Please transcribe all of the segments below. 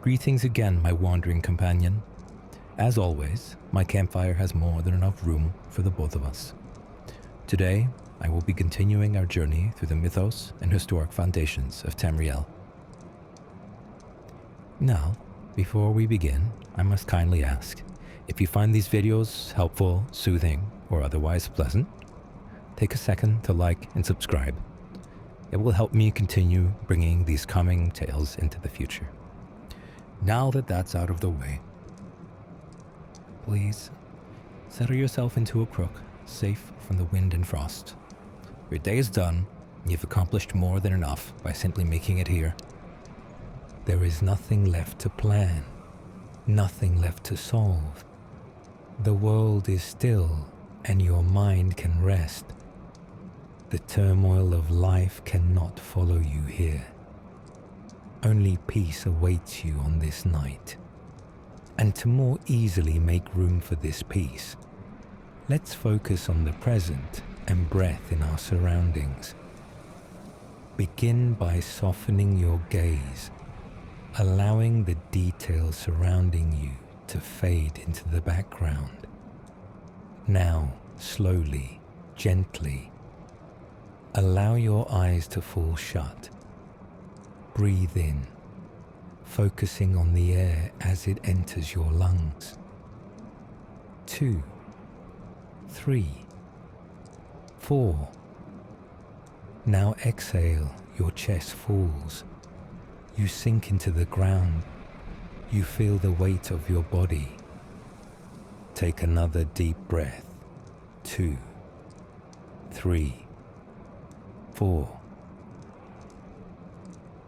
Greetings again, my wandering companion. As always, my campfire has more than enough room for the both of us. Today, I will be continuing our journey through the mythos and historic foundations of Tamriel. Now, before we begin, I must kindly ask, if you find these videos helpful, soothing, or otherwise pleasant, take a second to like and subscribe. It will help me continue bringing these coming tales into the future. Now that that's out of the way, please settle yourself into a crook, safe from the wind and frost. Your day is done, and you've accomplished more than enough by simply making it here. There is nothing left to plan, nothing left to solve. The world is still, and your mind can rest. The turmoil of life cannot follow you here. Only peace awaits you on this night. And to more easily make room for this peace, let's focus on the present and breath in our surroundings. Begin by softening your gaze, allowing the details surrounding you to fade into the background. Now, slowly, gently, allow your eyes to fall shut. Breathe in, focusing on the air as it enters your lungs. 2, 3, 4. Now exhale, your chest falls. You sink into the ground. You feel the weight of your body. Take another deep breath. 2, 3, 4.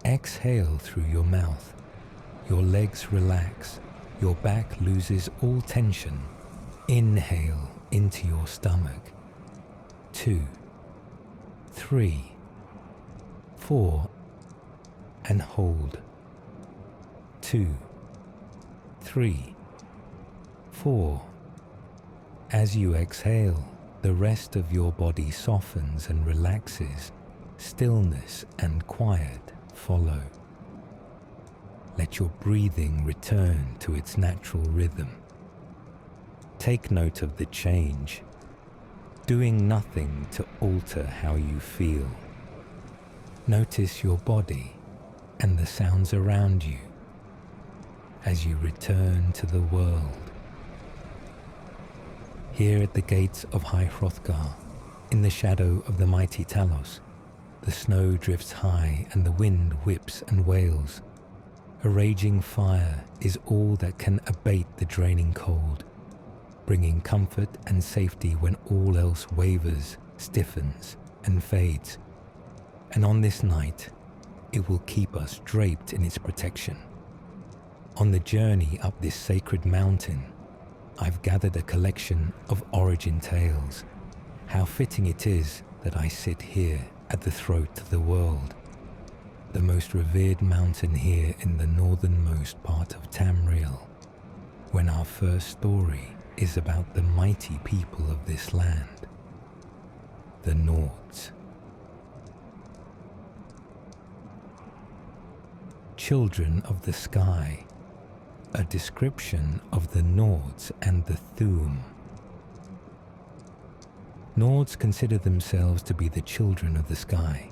Exhale through your mouth. Your legs relax. Your back loses all tension. Inhale into your stomach. 2, 3, 4. And hold. 2, 3, 4. As you exhale, the rest of your body softens and relaxes. Stillness and quiet follow. Let your breathing return to its natural rhythm. Take note of the change, doing nothing to alter how you feel. Notice your body and the sounds around you as you return to the world. Here at the gates of High Hrothgar, in the shadow of the mighty Talos, the snow drifts high and the wind whips and wails. A raging fire is all that can abate the draining cold, bringing comfort and safety when all else wavers, stiffens, and fades. And on this night, it will keep us draped in its protection. On the journey up this sacred mountain, I've gathered a collection of origin tales. How fitting it is that I sit here at the throat of the world, the most revered mountain here in the northernmost part of Tamriel, when our first story is about the mighty people of this land, the Nords. Children of the Sky, a description of the Nords and the Thu'um. Nords consider themselves to be the children of the sky.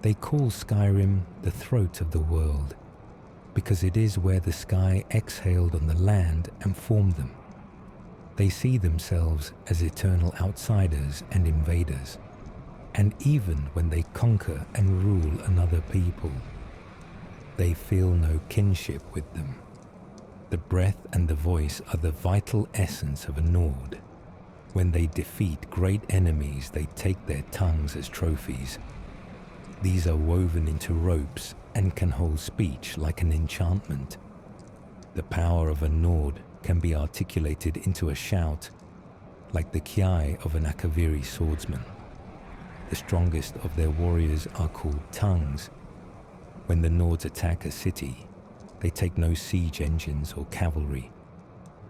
They call Skyrim the throat of the world, because it is where the sky exhaled on the land and formed them. They see themselves as eternal outsiders and invaders, and even when they conquer and rule another people, they feel no kinship with them. The breath and the voice are the vital essence of a Nord. When they defeat great enemies, they take their tongues as trophies. These are woven into ropes and can hold speech like an enchantment. The power of a Nord can be articulated into a shout, like the kiai of an Akaviri swordsman. The strongest of their warriors are called tongues. When the Nords attack a city, they take no siege engines or cavalry.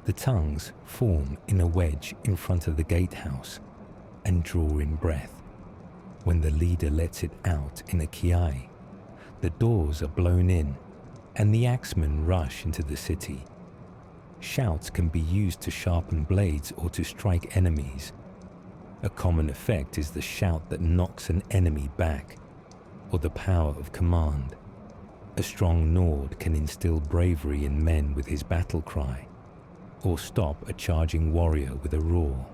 The tongues form in a wedge in front of the gatehouse and draw in breath. When the leader lets it out in a kiai, the doors are blown in and the axemen rush into the city. Shouts can be used to sharpen blades or to strike enemies. A common effect is the shout that knocks an enemy back, or the power of command. A strong Nord can instill bravery in men with his battle cry, or stop a charging warrior with a roar.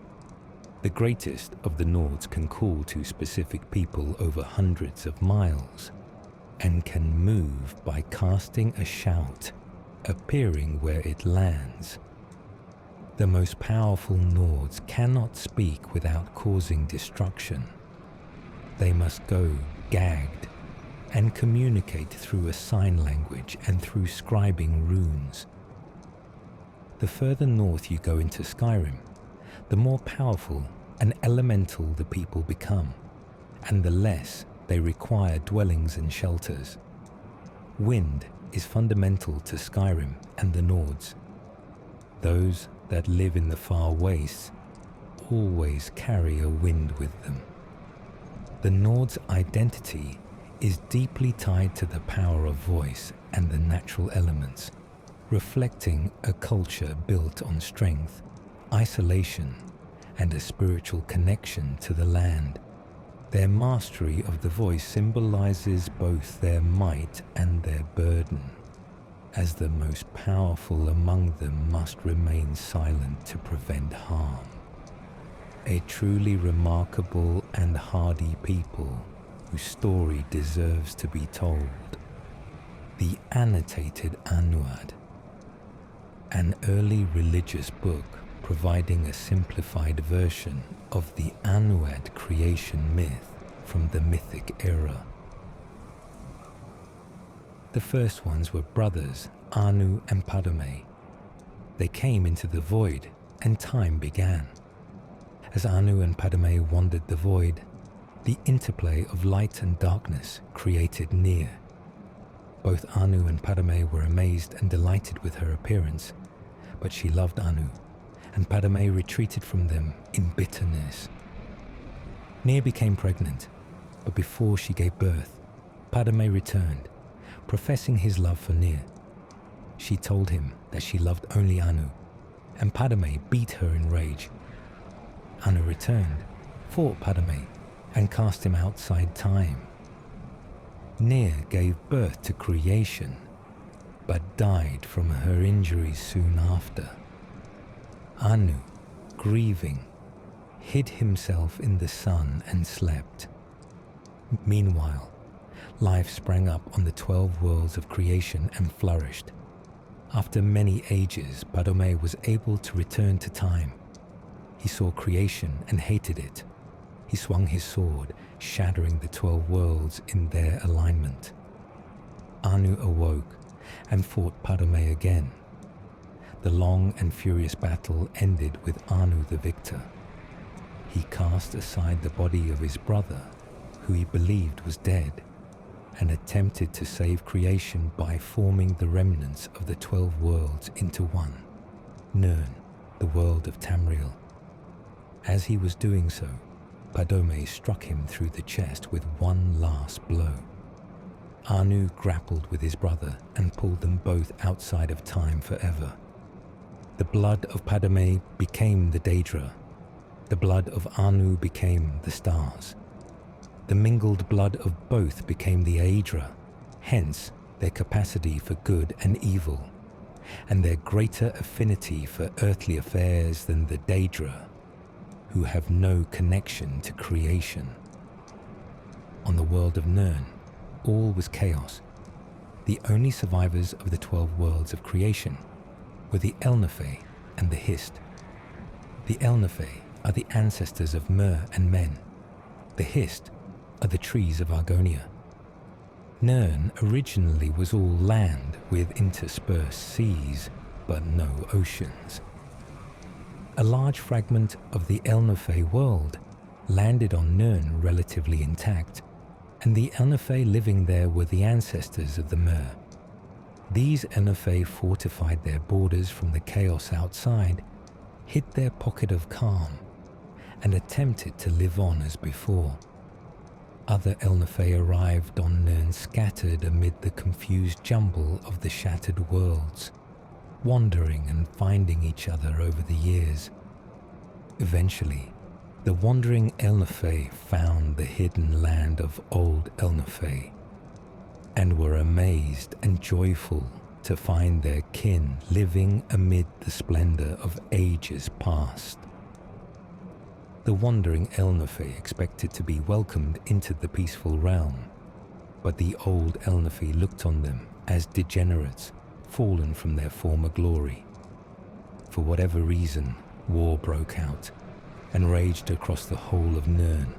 The greatest of the Nords can call to specific people over hundreds of miles, and can move by casting a shout, appearing where it lands. The most powerful Nords cannot speak without causing destruction. They must go gagged and communicate through a sign language and through scribing runes. The further north you go into Skyrim, the more powerful and elemental the people become, and the less they require dwellings and shelters. Wind is fundamental to Skyrim and the Nords. Those that live in the far wastes always carry a wind with them. The Nords' identity is deeply tied to the power of voice and the natural elements, reflecting a culture built on strength, isolation, and a spiritual connection to the land. Their mastery of the voice symbolizes both their might and their burden, as the most powerful among them must remain silent to prevent harm. A truly remarkable and hardy people whose story deserves to be told. The Annotated Anuad, an early religious book providing a simplified version of the Anuad creation myth from the Mythic era. The first ones were brothers Anu and Padme. They came into the void and time began. As Anu and Padme wandered the void, the interplay of light and darkness created Nirn. Both Anu and Padme were amazed and delighted with her appearance, but she loved Anu, and Padme retreated from them in bitterness. Nirn became pregnant, but before she gave birth, Padme returned, professing his love for Nirn. She told him that she loved only Anu, and Padme beat her in rage. Anu returned, fought Padme, and cast him outside time. Nirn gave birth to creation, but died from her injuries soon after. Anu, grieving, hid himself in the sun and slept. Meanwhile, life sprang up on the 12 worlds of creation and flourished. After many ages, Padme was able to return to time. He saw creation and hated it. He swung his sword, shattering the 12 worlds in their alignment. Anu awoke and fought Padme again. The long and furious battle ended with Anu the victor. He cast aside the body of his brother, who he believed was dead, and attempted to save creation by forming the remnants of the 12 worlds into one, Nirn, the world of Tamriel. As he was doing so, Padme struck him through the chest with one last blow. Anu grappled with his brother and pulled them both outside of time forever. The blood of Padme became the Daedra. The blood of Anu became the stars. The mingled blood of both became the Aedra, hence their capacity for good and evil, and their greater affinity for earthly affairs than the Daedra, who have no connection to creation. On the world of Nirn, all was chaos. The only survivors of the 12 worlds of creation were the Elnafey and the Hist. The Elnafey are the ancestors of Myr and men. The Hist are the trees of Argonia. Nirn originally was all land with interspersed seas, but no oceans. A large fragment of the Elnafey world landed on Nirn relatively intact, and the Elnafey living there were the ancestors of the Myr. These Elnafey fortified their borders from the chaos outside, hid their pocket of calm, and attempted to live on as before. Other Elnafey arrived on Nirn scattered amid the confused jumble of the shattered worlds, wandering and finding each other over the years. Eventually, the wandering Elnafey found the hidden land of old Elnafey, and were amazed and joyful to find their kin living amid the splendor of ages past. The wandering Elnafey expected to be welcomed into the peaceful realm, but the old Elnafey looked on them as degenerates fallen from their former glory. For whatever reason, war broke out and raged across the whole of Nirn.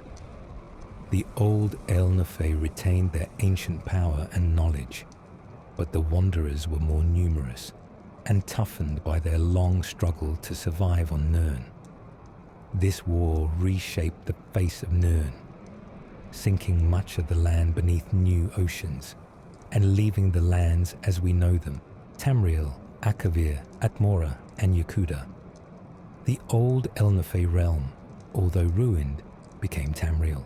The old Elnafey retained their ancient power and knowledge, but the wanderers were more numerous and toughened by their long struggle to survive on Nirn. This war reshaped the face of Nirn, sinking much of the land beneath new oceans and leaving the lands as we know them, Tamriel, Akavir, Atmora, and Yakuda. The old Elnafey realm, although ruined, became Tamriel.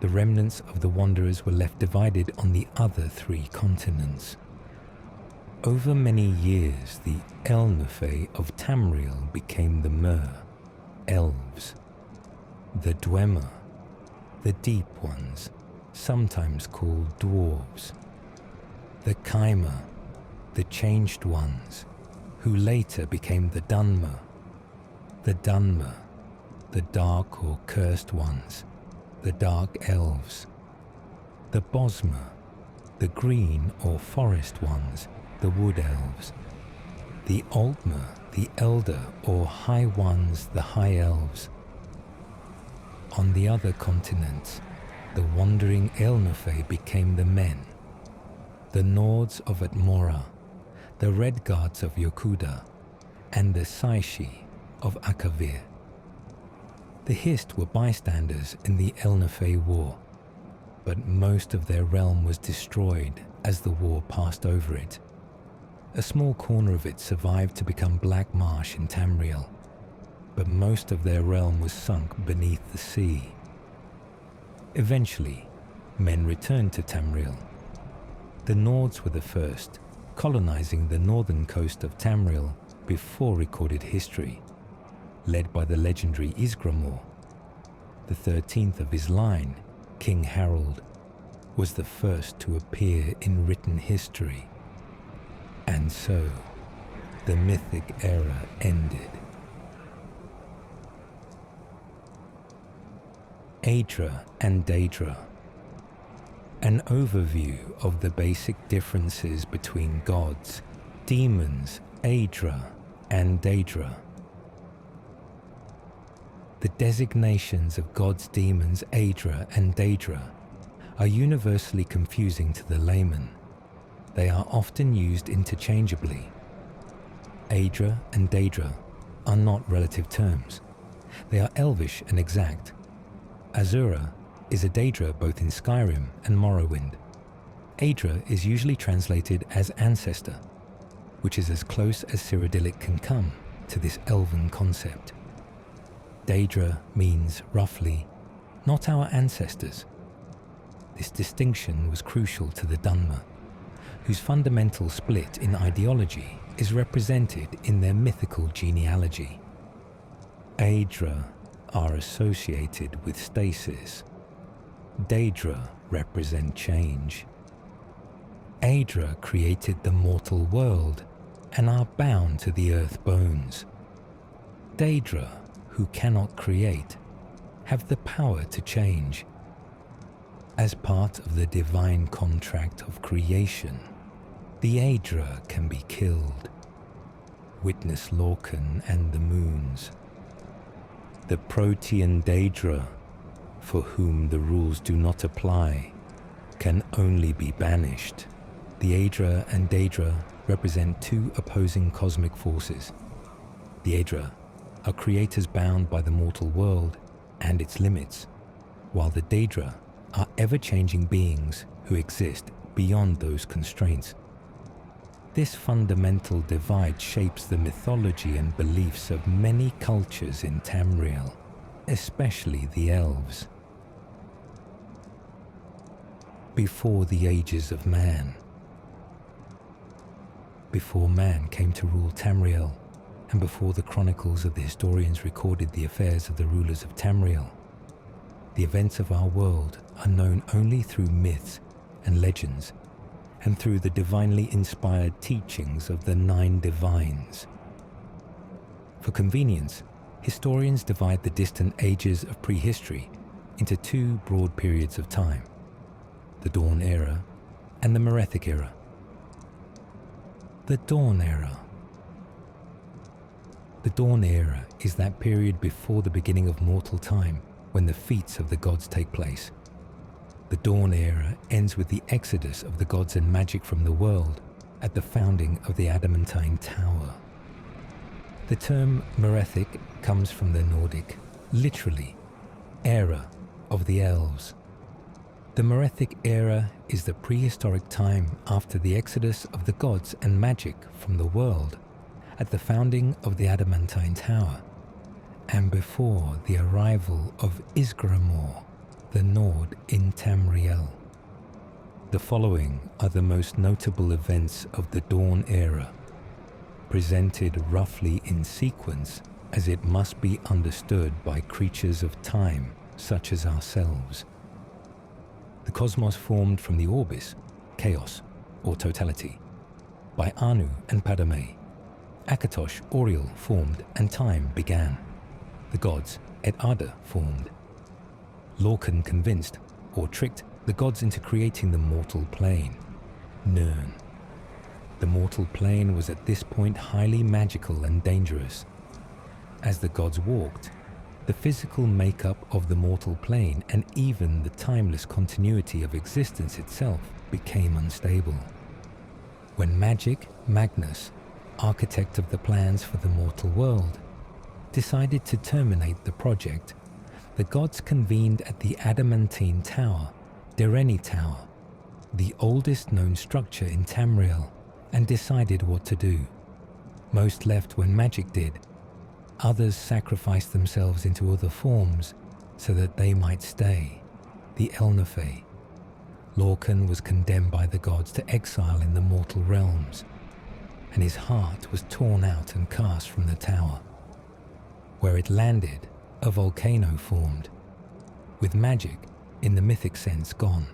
The remnants of the Wanderers were left divided on the other 3 continents. Over many years, the Elnafey of Tamriel became the Mer, Elves, the Dwemer, the Deep Ones, sometimes called Dwarves, the Kaimer, the Changed Ones, who later became the Dunmer, the Dunmer, the Dark or Cursed Ones, the Dark Elves, the Bosmer, the Green or Forest Ones, the Wood Elves, the Altmer, the Elder or High Ones, the High Elves. On the other continents, the wandering Elnafey became the Men, the Nords of Atmora, the Redguards of Yakuda, and the Saishi of Akavir. The Hist were bystanders in the Elnafey War, but most of their realm was destroyed as the war passed over it. A small corner of it survived to become Black Marsh in Tamriel, but most of their realm was sunk beneath the sea. Eventually, men returned to Tamriel. The Nords were the first, colonizing the northern coast of Tamriel before recorded history, led by the legendary Isgramor. The 13th of his line, King Harold, was the first to appear in written history. And so, the Mythic era ended. Aedra and Daedra. An overview of the basic differences between gods, demons, Aedra, and Daedra. The designations of gods, demons, Aedra, and Daedra are universally confusing to the layman. They are often used interchangeably. Aedra and Daedra are not relative terms. They are elvish and exact. Azura is a Daedra both in Skyrim and Morrowind. Aedra is usually translated as ancestor, which is as close as Cyrodiilic can come to this elven concept. Daedra means, roughly, not our ancestors. This distinction was crucial to the Dunmer, whose fundamental split in ideology is represented in their mythical genealogy. Aedra are associated with stasis. Daedra represent change. Aedra created the mortal world and are bound to the earth bones. Daedra, who cannot create, have the power to change. As part of the divine contract of creation, the Aedra can be killed. Witness Lorkhan and the Moons. The Protean Daedra, for whom the rules do not apply, can only be banished. The Aedra and Daedra represent 2 opposing cosmic forces. The Aedra are creators bound by the mortal world and its limits, while the Daedra are ever-changing beings who exist beyond those constraints. This fundamental divide shapes the mythology and beliefs of many cultures in Tamriel, especially the elves. before the ages of man. Before man came to rule Tamriel, and before the chronicles of the historians recorded the affairs of the rulers of Tamriel, the events of our world are known only through myths and legends, and through the divinely inspired teachings of the 9 divines. For convenience, historians divide the distant ages of prehistory into 2 broad periods of time: the Dawn Era and the Merethic Era. The Dawn Era. The Dawn Era is that period before the beginning of mortal time, when the feats of the gods take place. The Dawn Era ends with the exodus of the gods and magic from the world at the founding of the Adamantine Tower. The term Merethic comes from the Nordic, literally, era of the elves. The Merethic era is the prehistoric time after the exodus of the gods and magic from the world at the founding of the Adamantine Tower, and before the arrival of Isgramor, the Nord in Tamriel. The following are the most notable events of the Dawn Era, presented roughly in sequence as it must be understood by creatures of time such as ourselves. The cosmos formed from the orbis, chaos, or totality, by Anu and Padme. Akatosh, Auriel formed and time began. The gods, Aedra, formed. Lorkhan convinced, or tricked, the gods into creating the mortal plane, Nirn. The mortal plane was at this point highly magical and dangerous. As the gods walked, the physical makeup of the mortal plane and even the timeless continuity of existence itself became unstable. When Magic Magnus, architect of the plans for the mortal world, decided to terminate the project, the gods convened at the Adamantine Tower, Dereni Tower, the oldest known structure in Tamriel, and decided what to do. Most left when magic did. Others sacrificed themselves into other forms so that they might stay, the Elnafey. Lorkhan was condemned by the gods to exile in the mortal realms, and his heart was torn out and cast from the tower. Where it landed, a volcano formed. With magic, in the mythic sense, gone,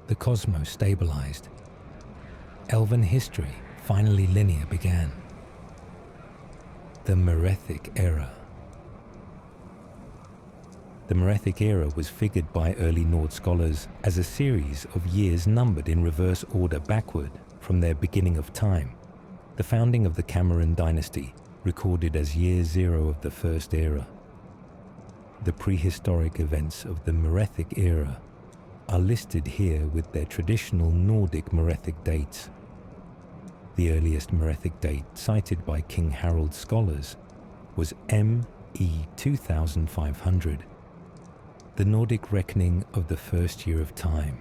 the cosmos stabilized. Elven history, finally linear, began. The Merethic Era. The Merethic Era was figured by early Nord scholars as a series of years numbered in reverse order backward from their beginning of time, the founding of the Cameron dynasty, recorded as year 0 of the First Era. The prehistoric events of the Merethic Era are listed here with their traditional Nordic Merethic dates. The earliest Merethic date cited by King Harold's scholars was ME 2500, the Nordic reckoning of the first year of time.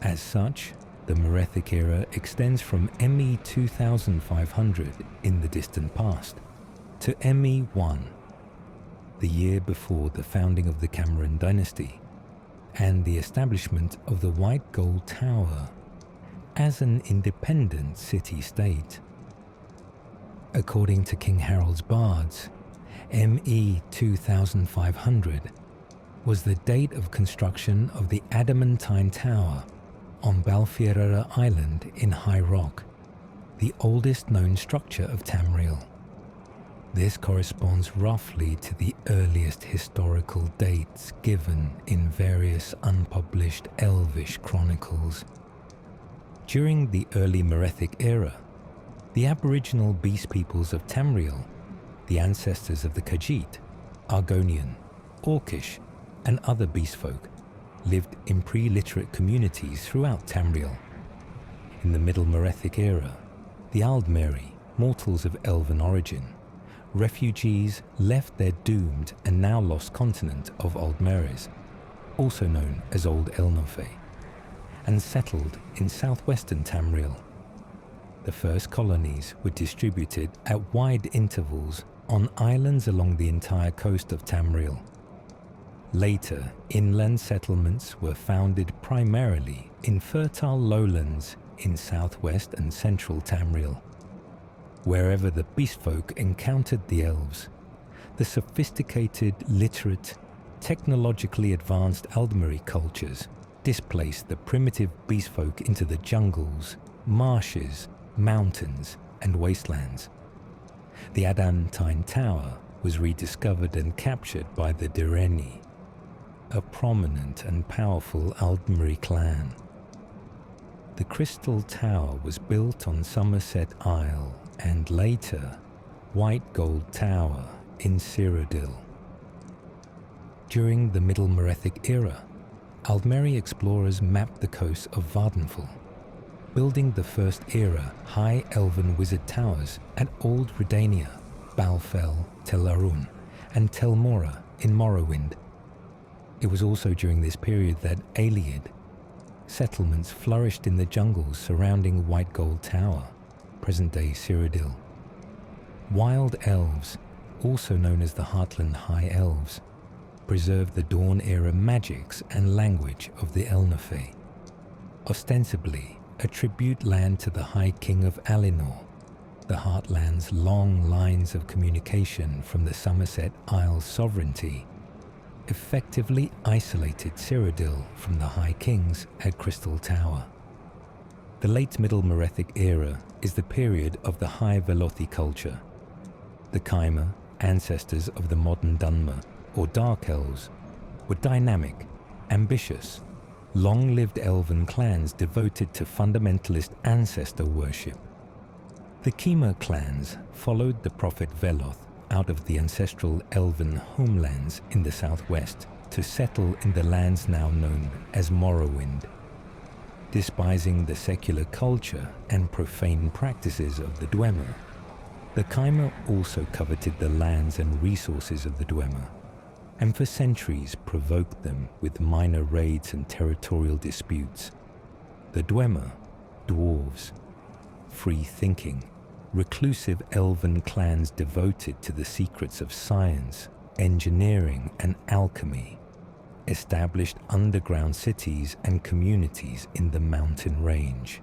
As such, the Merethic era extends from ME 2500 in the distant past to ME 1, the year before the founding of the Cameron dynasty and the establishment of the White Gold Tower as an independent city-state. According to King Harold's bards, ME 2500 was the date of construction of the Adamantine Tower on Balfirara Island in High Rock, the oldest known structure of Tamriel. This corresponds roughly to the earliest historical dates given in various unpublished Elvish chronicles. During the early Merethic era, the aboriginal beast peoples of Tamriel, the ancestors of the Khajiit, Argonian, Orcish, and other beast folk, lived in pre-literate communities throughout Tamriel. In the Middle Merethic era, the Aldmeri, mortals of elven origin, refugees left their doomed and now lost continent of Aldmeris, also known as Old Elnofey, and settled in southwestern Tamriel. The first colonies were distributed at wide intervals on islands along the entire coast of Tamriel. Later, inland settlements were founded primarily in fertile lowlands in southwest and central Tamriel. Wherever the beastfolk encountered the elves, the sophisticated, literate, technologically advanced Aldmeri cultures displaced the primitive beastfolk into the jungles, marshes, mountains, and wastelands. The Adamantine Tower was rediscovered and captured by the Direni, a prominent and powerful Aldmeri clan. The Crystal Tower was built on Somerset Isle and later White Gold Tower in Cyrodiil. During the Middle Merethic era, Aldmeri explorers mapped the coast of Vardenfell, building the first era high elven wizard towers at Old Redania, Balfell, Tel Arun, and Tel Mora in Morrowind. It was also during this period that Ayleid settlements flourished in the jungles surrounding White Gold Tower, present-day Cyrodiil. Wild elves, also known as the Heartland High Elves, preserved the Dawn-era magics and language of the Elnafey, ostensibly a tribute land to the High King of Alinor. The Heartland's long lines of communication from the Somerset Isles sovereignty effectively isolated Cyrodiil from the High Kings at Crystal Tower. The late Middle Merethic era is the period of the High Velothi culture. The Kaima, ancestors of the modern Dunmer, or Dark Elves, were dynamic, ambitious, long-lived elven clans devoted to fundamentalist ancestor worship. The Kima clans followed the prophet Veloth out of the ancestral elven homelands in the southwest to settle in the lands now known as Morrowind. Despising the secular culture and profane practices of the Dwemer, the Kaima also coveted the lands and resources of the Dwemer, and for centuries provoked them with minor raids and territorial disputes. The Dwemer, dwarves, free-thinking, reclusive elven clans devoted to the secrets of science, engineering, and alchemy, established underground cities and communities in the mountain range.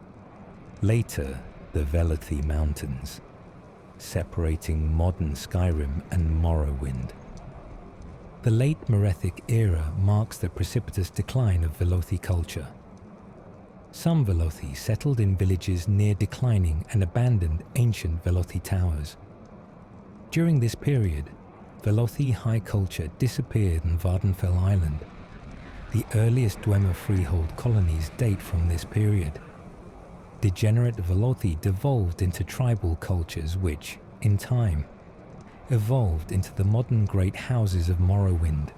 Later, the Velothi Mountains, separating modern Skyrim and Morrowind. The late Merethic era marks the precipitous decline of Velothi culture. Some Velothi settled in villages near declining and abandoned ancient Velothi towers. During this period, Velothi high culture disappeared on Vardenfell Island. The earliest Dwemer freehold colonies date from this period. Degenerate Velothi devolved into tribal cultures which, in time, evolved into the modern great houses of Morrowind,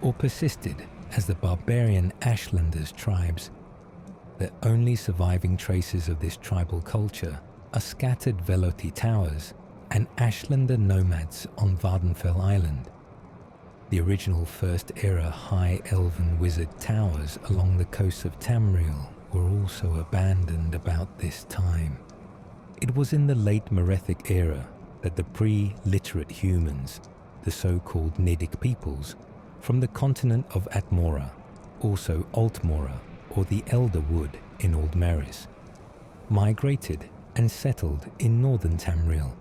or persisted as the barbarian Ashlanders tribes. The only surviving traces of this tribal culture are scattered Velothi towers and Ashlander nomads on Vardenfell Island. The original First-era High Elven Wizard towers along the coast of Tamriel were also abandoned about this time. It was in the late Merethic era that the pre-literate humans, the so-called Nedic peoples, from the continent of Atmora, also Altmora, or the Elder Wood in Old Meris, migrated and settled in northern Tamriel.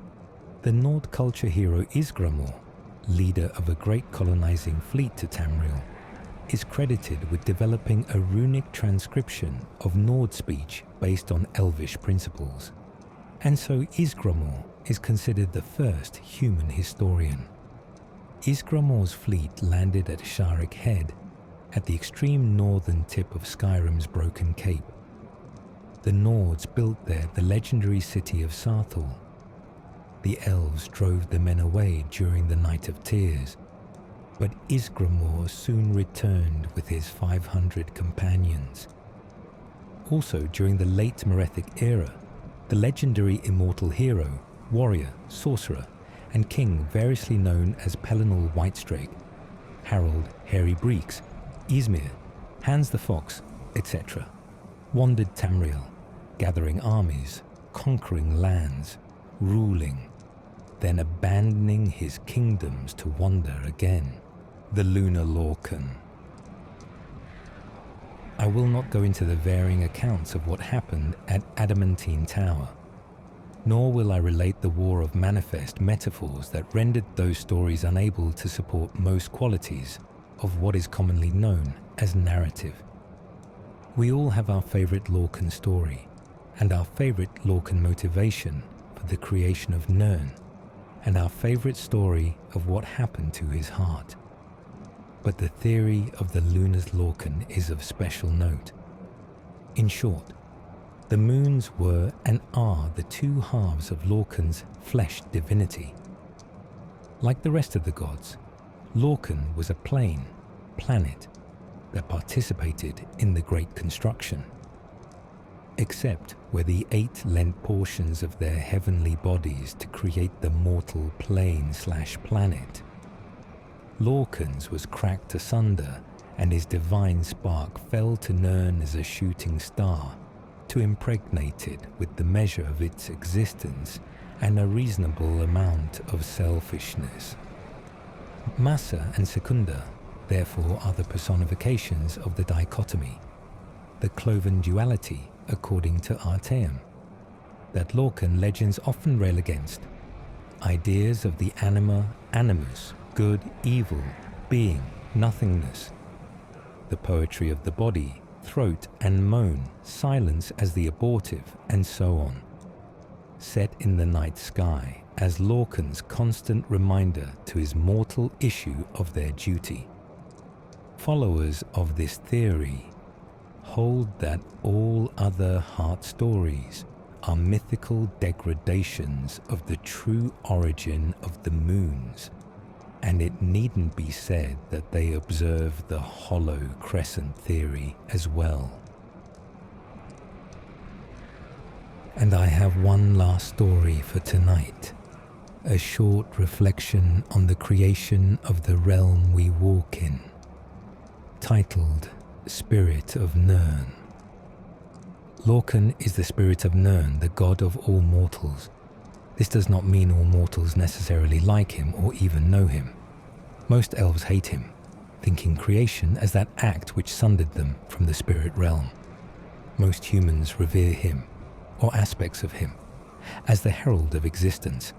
The Nord culture hero Ysgramor, leader of a great colonizing fleet to Tamriel, is credited with developing a runic transcription of Nord speech based on Elvish principles. And so Ysgramor is considered the first human historian. Ysgramor's fleet landed at Sharik Head, at the extreme northern tip of Skyrim's Broken Cape. The Nords built there the legendary city of Sarthal. The elves drove the men away during the Night of Tears, but Ysgramor soon returned with his 500 companions. Also during the late Merethic era, the legendary immortal hero, warrior, sorcerer, and king variously known as Pellinal Whitestrake, Harold Hairy Breeks, Ysmir, Hans the Fox, etc., wandered Tamriel, gathering armies, conquering lands, ruling, then abandoning his kingdoms to wander again. the Lunar Lorkhan. I will not go into the varying accounts of what happened at Adamantine Tower, nor will I relate the war of manifest metaphors that rendered those stories unable to support most qualities of what is commonly known as narrative. We all have our favorite Lorkhan story, and our favorite Lorkhan motivation for the creation of Nirn, and our favorite story of what happened to his heart. But the theory of the Lunar Lorkhan is of special note. In short, the moons were and are the two halves of Lorkhan's flesh divinity. Like the rest of the gods, Lorkhan was a planet, that participated in the Great Construction. Except where the 8 lent portions of their heavenly bodies to create the mortal plane/planet. Lorkhan's was cracked asunder, and his divine spark fell to Nirn as a shooting star, to impregnate it with the measure of its existence and a reasonable amount of selfishness. Massa and Secunda, therefore, are the personifications of the dichotomy, the cloven duality, according to Artaeum, that Lorkhan legends often rail against. Ideas of the anima, animus, good, evil, being, nothingness, the poetry of the body, throat and moan, silence as the abortive, and so on, set in the night sky as Lorkhan's constant reminder to his mortal issue of their duty. Followers of this theory hold that all other heart stories are mythical degradations of the true origin of the moons, and it needn't be said that they observe the hollow crescent theory as well. And I have one last story for tonight, a short reflection on the creation of the realm we walk in, titled Spirit of Nirn. Lorkhan is the Spirit of Nirn, the god of all mortals. This does not mean all mortals necessarily like him or even know him. Most elves hate him, thinking creation as that act which sundered them from the spirit realm. Most humans revere him, or aspects of him, as the herald of existence.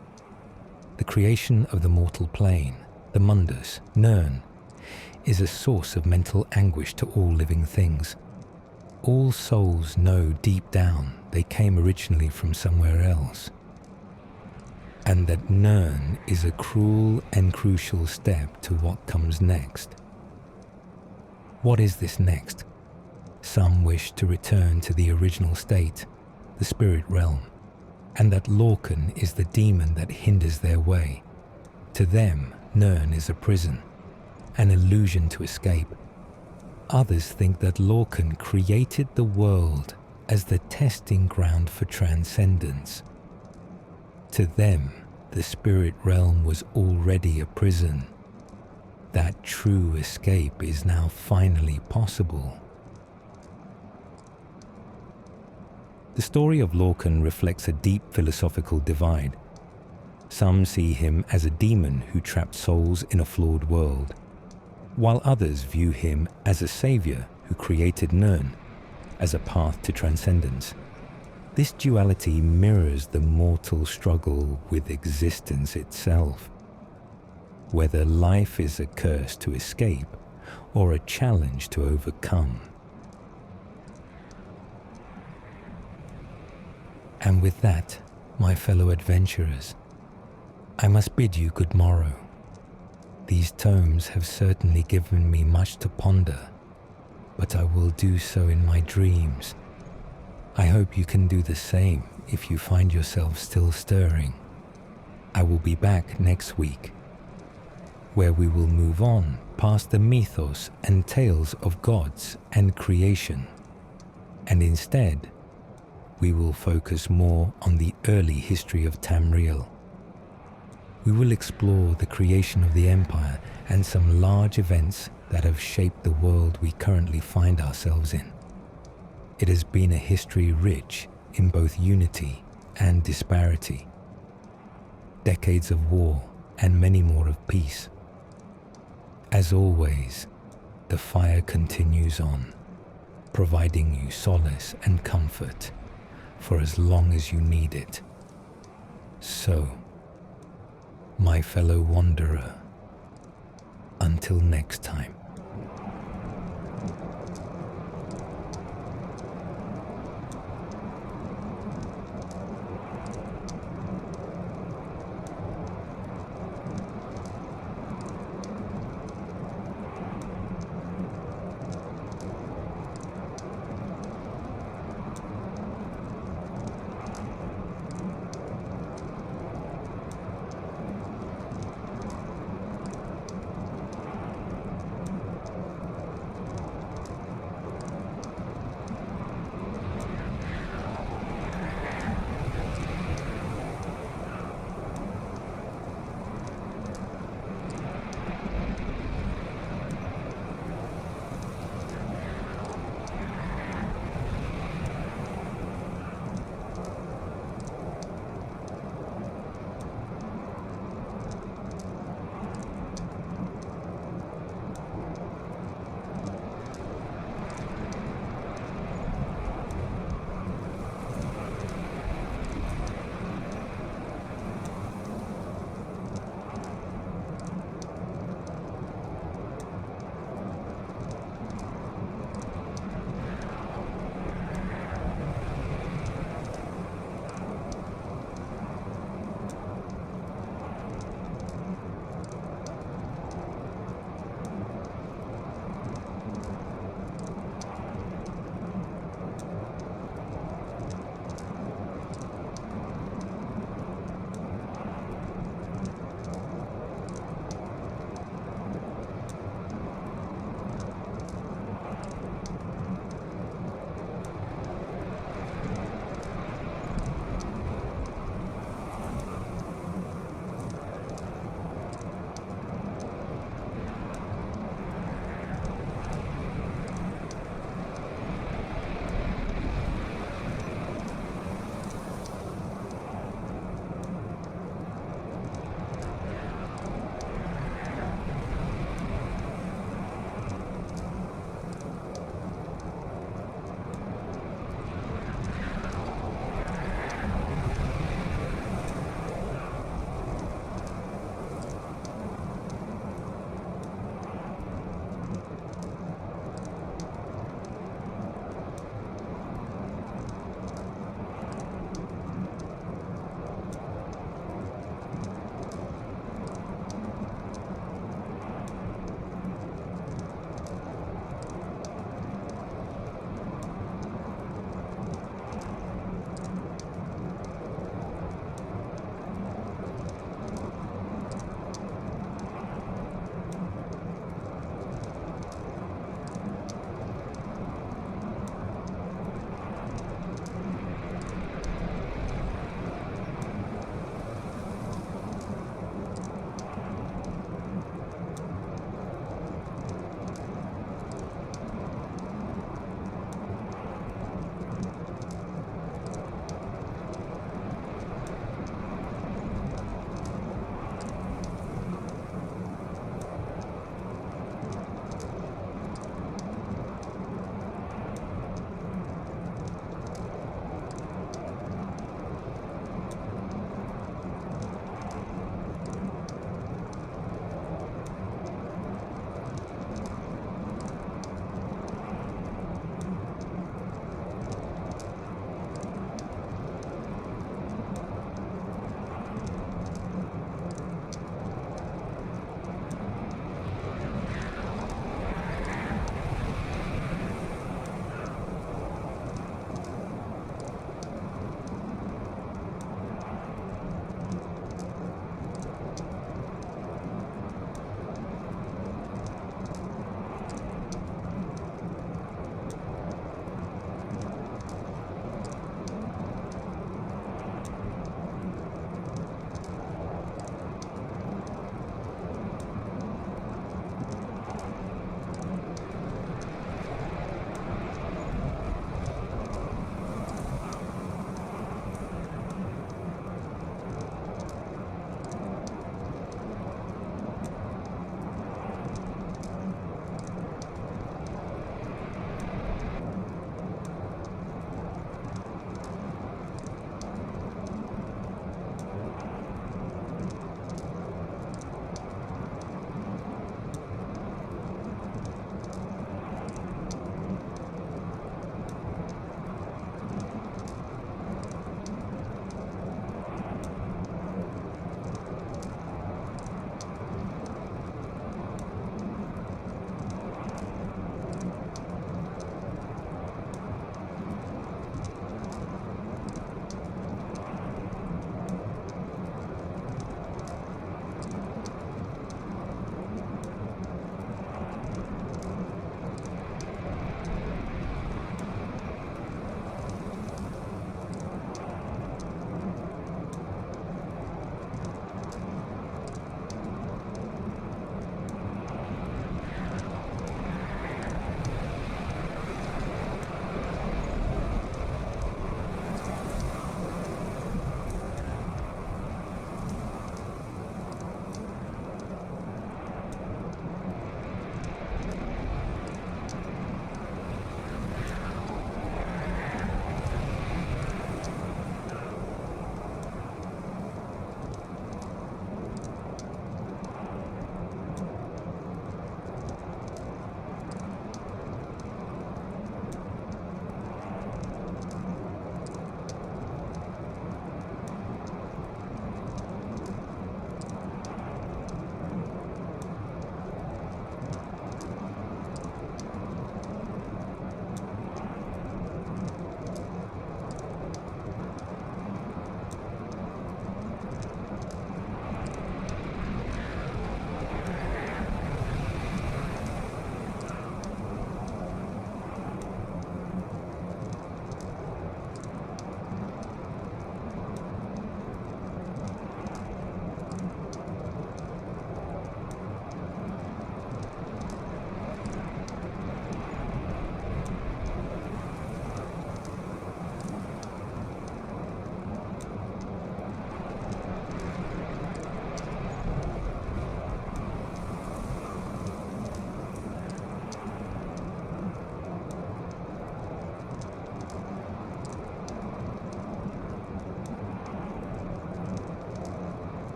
The creation of the mortal plane, the mundus, Nirn, is a source of mental anguish to all living things. All souls know deep down they came originally from somewhere else, and that Nirn is a cruel and crucial step to what comes next. What is this next? Some wish to return to the original state, the spirit realm, and that Lorkhan is the demon that hinders their way. To them, Nirn is a prison, an illusion to escape. Others think that Lorkhan created the world as the testing ground for transcendence. To them, the spirit realm was already a prison. That true escape is now finally possible. The story of Lorkhan reflects a deep philosophical divide. Some see him as a demon who trapped souls in a flawed world, while others view him as a savior who created Nirn, as a path to transcendence. This duality mirrors the mortal struggle with existence itself, whether life is a curse to escape or a challenge to overcome. And with that, my fellow adventurers, I must bid you good morrow. These tomes have certainly given me much to ponder, but I will do so in my dreams. I hope you can do the same if you find yourself still stirring. I will be back next week, where we will move on past the mythos and tales of gods and creation, and instead, we will focus more on the early history of Tamriel. We will explore the creation of the Empire and some large events that have shaped the world we currently find ourselves in. It has been a history rich in both unity and disparity, decades of war and many more of peace. As always, the fire continues on, providing you solace and comfort for as long as you need it. So, my fellow wanderer, until next time.